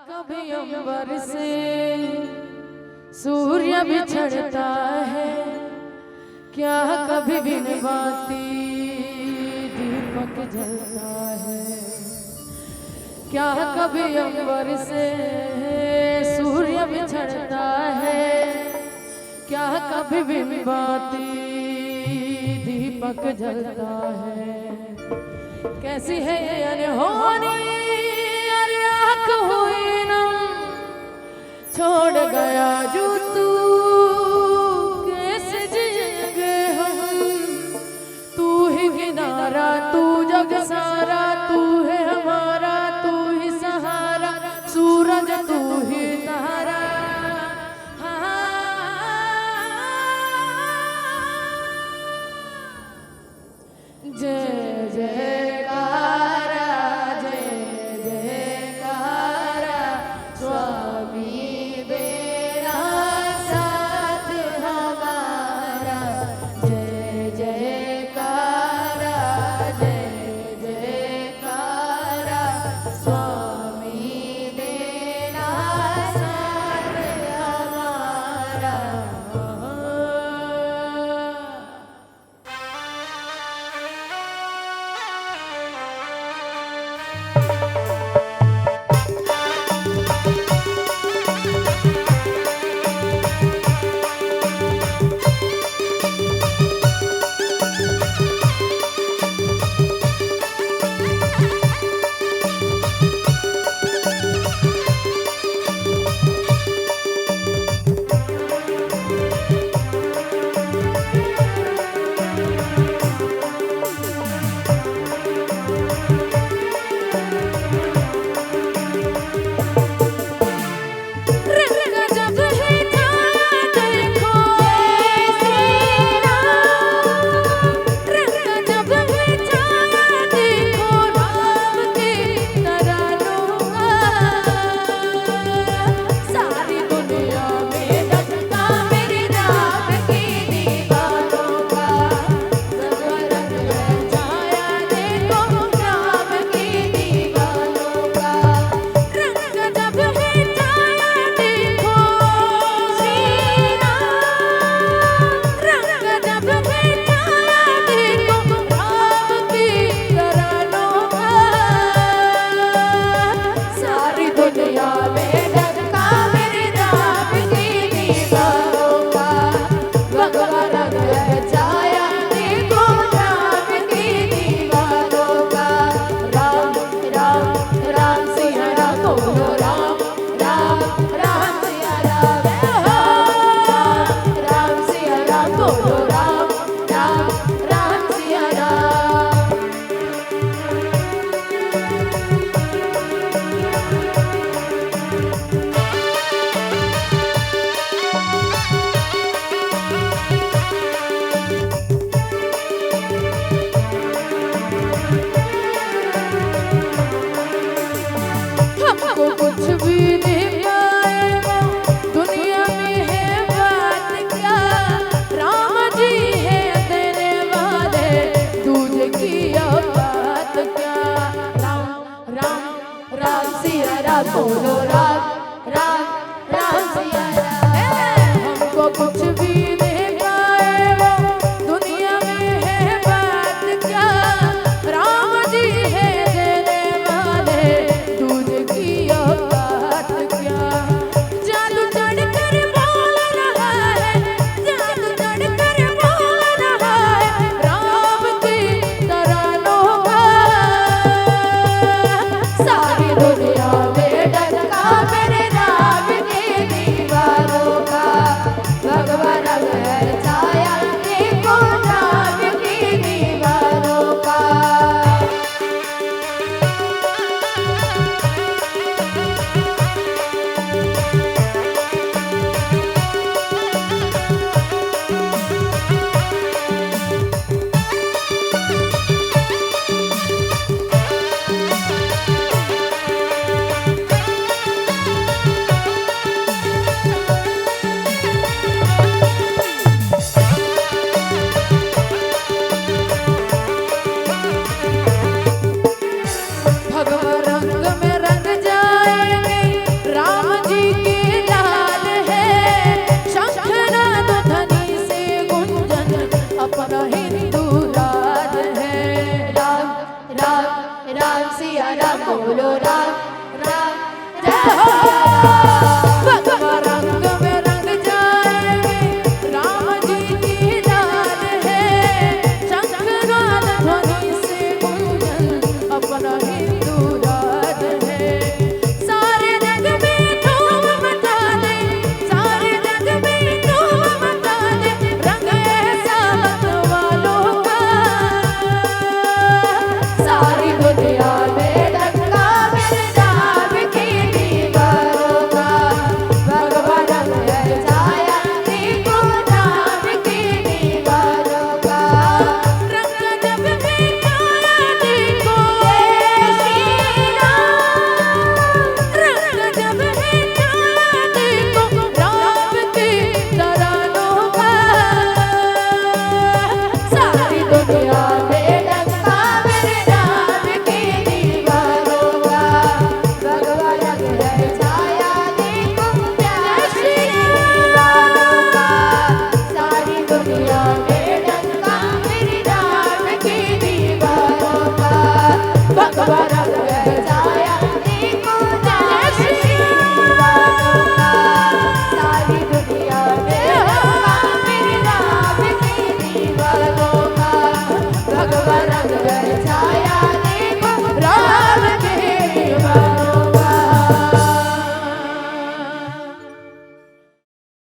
कभी अंबर से सूर्य बिछड़ता है, क्या कभी बिन बाती दीपक जलता है। क्या कभी अंबर से सूर्य बिछड़ता है, क्या कभी बिन बाती दीपक जलता है। कैसी है ये अनहोनी अरे आँख हुई नम, छोड़ गया जो तू कैसे जिएंगे हम। तू ही किनारा तू जग सारा, तू है हमारा तू ही सहारा, सूरज तू ही तारा। जय जयकारा जय जयकारा, स्वामी तेरा साथ हमारा। जय जयकारा जय जयकारा, स्वामी तेरा साथ हमारा। बोलो राम राम राम सिया राम। हमको कुछ भी नहीं पाए वो दुनिया में है बात क्या, राम जी है देने वाले दूज की औकात क्या। जादू चढ़ कर बोल रहा है, जादू चढ़ कर बोल रहा है, राम की तरानों का सारी दुनिया में मेरे राम के दीवारों का। भगवान घर छाया देखो राम की दीवारों का। राम सिया राम बोलो राम राम जय हो राम।